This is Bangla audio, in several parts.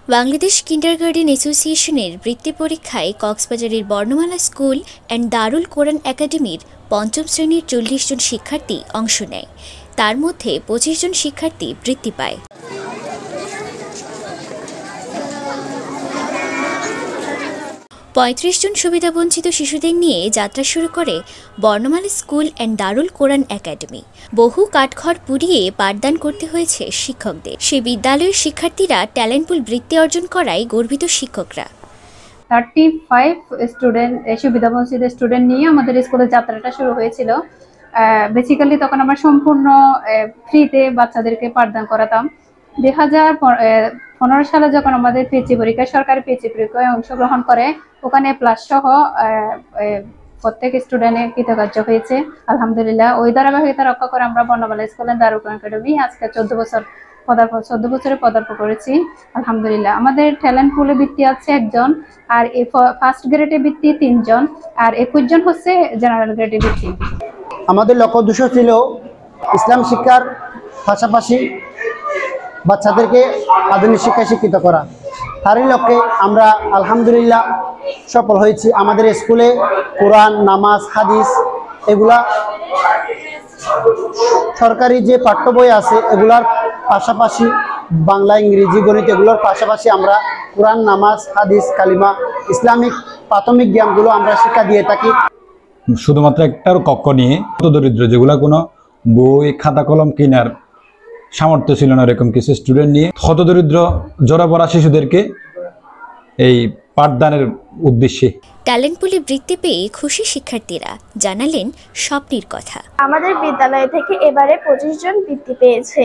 বাংলাদেশ কিন্ডারগার্টেন অ্যাসোসিয়েশনের বৃত্তি পরীক্ষায় কক্সবাজারের বর্ণমালা স্কুল অ্যান্ড দারুল কোরআন একাডেমির পঞ্চম শ্রেণীর ৪০ জন শিক্ষার্থী অংশ নেয়। তার মধ্যে ২৫ জন শিক্ষার্থী বৃত্তি পায়। পঁয়ত্রিশ জন সুবিধাবঞ্চিত শিশুদের নিয়ে যাত্রা শুরু করে বর্ণমালা school and Darul Quran academy. বহু কাঠখড় পুড়িয়ে পাঠদান করতে হয়েছে শিক্ষকদের। সে বিদ্যালয়ের শিক্ষার্থীরা ট্যালেন্ট পুল বৃত্তি অর্জন করায় গর্বিত শিক্ষকরা। 35 স্টুডেন্ট সুবিধাবঞ্চিত স্টুডেন্ট নিয়ে আমাদের স্কুলের যাত্রাটা শুরু হয়েছিল। বেসিক্যালি তখন আমরা সম্পূর্ণ ফ্রিতে বাচ্চাদেরকে পাঠদান করাতাম। 2015 সালে যখন আমাদের পিএইচসি পরীক্ষা সরকারি পিএইচসি পরীক্ষায় অংশগ্রহণ করে, ওখানে প্লাস সহ প্রত্যেক স্টুডেন্টে কৃতকার্য হয়েছে আলহামদুলিল্লাহ। ওই ধারাবাহিকতা রক্ষা করে আমরা বর্ণমালা school and Darul Quran academy আজকে 14 বছরে পদার্পণ করেছি আলহামদুলিল্লাহ। আমাদের ট্যালেন্ট পুলে বৃত্তি আছে 1 জন, আর ফার্স্ট গ্রেডে বৃত্তি 3 জন, আর 21 জন হচ্ছে জেনারেল গ্রেডে বৃত্তি। আমাদের লক্ষ্য উদ্দেশ্য ছিল ইসলাম শিক্ষার পাশাপাশি বাচ্চাদেরকে আধুনিক শিক্ষায় শিক্ষিত করা। তারই লক্ষ্যে আমরা আলহামদুলিল্লাহ সফল হয়েছি। আমাদের স্কুলে কোরআন, নামাজ, হাদিস এগুলা সরকারি যে পাঠ্য বই আছে এগুলার পাশাপাশি বাংলা, ইংরেজি, গণিত এগুলোর পাশাপাশি আমরা কোরআন, নামাজ, হাদিস, কালিমা, ইসলামিক প্রাথমিক জ্ঞানগুলো আমরা শিক্ষা দিয়ে থাকি। শুধুমাত্র একটার কক্ষ নিয়ে দরিদ্র যেগুলা কোনো বই, খাতা, কলম কেনার সামর্থ্য ছিল না, এরকম কিছু স্টুডেন্ট নিয়ে হতদরিদ্র জড়া পড়া শিশুদেরকে এই পাঠদানের উদ্দেশ্যে ট্যালেন্ট পুলে বৃত্তি পেয়ে খুশি শিক্ষার্থীরা জানালেন স্বপ্নের কথা। আমাদের বিদ্যালয় থেকে এবারে 25 জন বৃত্তি পেয়েছে।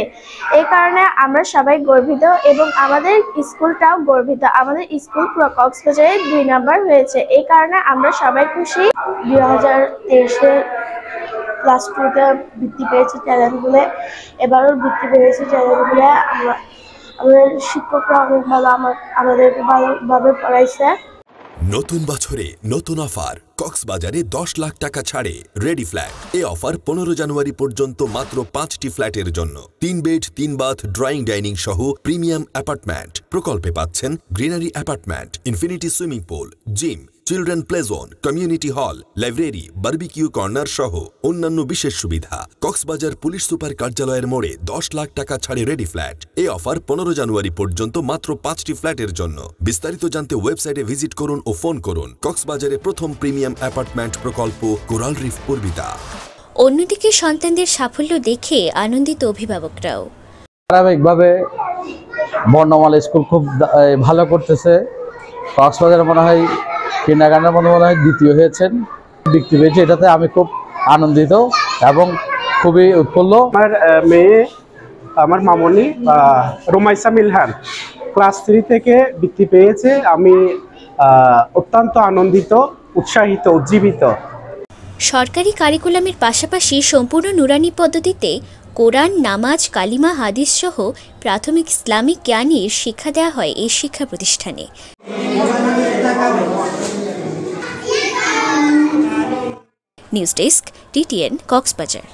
এই কারণে আমরা সবাই গর্বিত এবং আমাদের স্কুলটাও গর্বিত। আমাদের স্কুল কক্সবাজারে 2 নাম্বার হয়েছে। এই কারণে আমরা সবাই খুশি। 2023-এ ক্লাস 2-তে বৃত্তি পেয়েছি ট্যালেন্টগুলো, এবারও বৃত্তি পেয়েছি ট্যালেন্টগুলো। আমাদের শিক্ষকরা অনেক ভালো, আমাদেরকে ভালোভাবে পড়াইছে। নতুন বছরে নতুন অফার, কক্সবাজারে 10 লাখ টাকা ছাড়ে রেডি ফ্ল্যাট। এই অফার 15 জানুয়ারি পর্যন্ত মাত্র 5টি ফ্ল্যাটের জন্য। 3 বেড 3 বাথ ড্রয়িং ডাইনিং সহ প্রিমিয়াম অ্যাপার্টমেন্ট প্রকল্পে পাচ্ছেন greenery apartment, infinity swimming pool, gym, children play zone, community hall, library, barbecue corner সহ অন্যান্য বিশেষ সুবিধা। কক্সবাজার পুলিশ সুপার কার্যালয়ের মোড়ে 10 লাখ টাকা ছাড়ে রেডি ফ্ল্যাট। এই অফার 15 জানুয়ারি পর্যন্ত মাত্র 5টি ফ্ল্যাটের জন্য। বিস্তারিত জানতে ওয়েবসাইটে ভিজিট করুন ও ফোন করুন। কক্সবাজারে প্রথম প্রিমিয়াম অ্যাপার্টমেন্ট প্রকল্প কোরাল রিফ পূর্বিতা। অন্যদিকে সন্তানদের সাফল্য দেখে আনন্দিত অভিভাবকরাও। ধারাবাহিকভাবে বর্ণমালা স্কুল খুব ভালো করতেছে। কক্সবাজারে মনে হয় কিন্ডারগার্টেনের মধ্যে মনে হয় দ্বিতীয় হয়েছেন, বৃত্তি পেয়েছে। এটাতে আমি খুব আনন্দিত এবং খুবই উৎফুল্ল। আমার মেয়ে, আমার মামনি রুমাইসা মিলহান ক্লাস 3 থেকে বৃত্তি পেয়েছে। আমি অত্যন্ত আনন্দিত, উৎসাহিত, উজ্জীবিত। সরকারি কারিকুলামের পাশাপাশি সম্পূর্ণ নুরানি পদ্ধতিতে কোরআন, নামাজ, কালিমা, হাদিস সহ প্রাথমিক ইসলামিক জ্ঞানের শিক্ষা দেওয়া হয় এই শিক্ষা প্রতিষ্ঠানে। News desk, TTN, Cox's Bazar.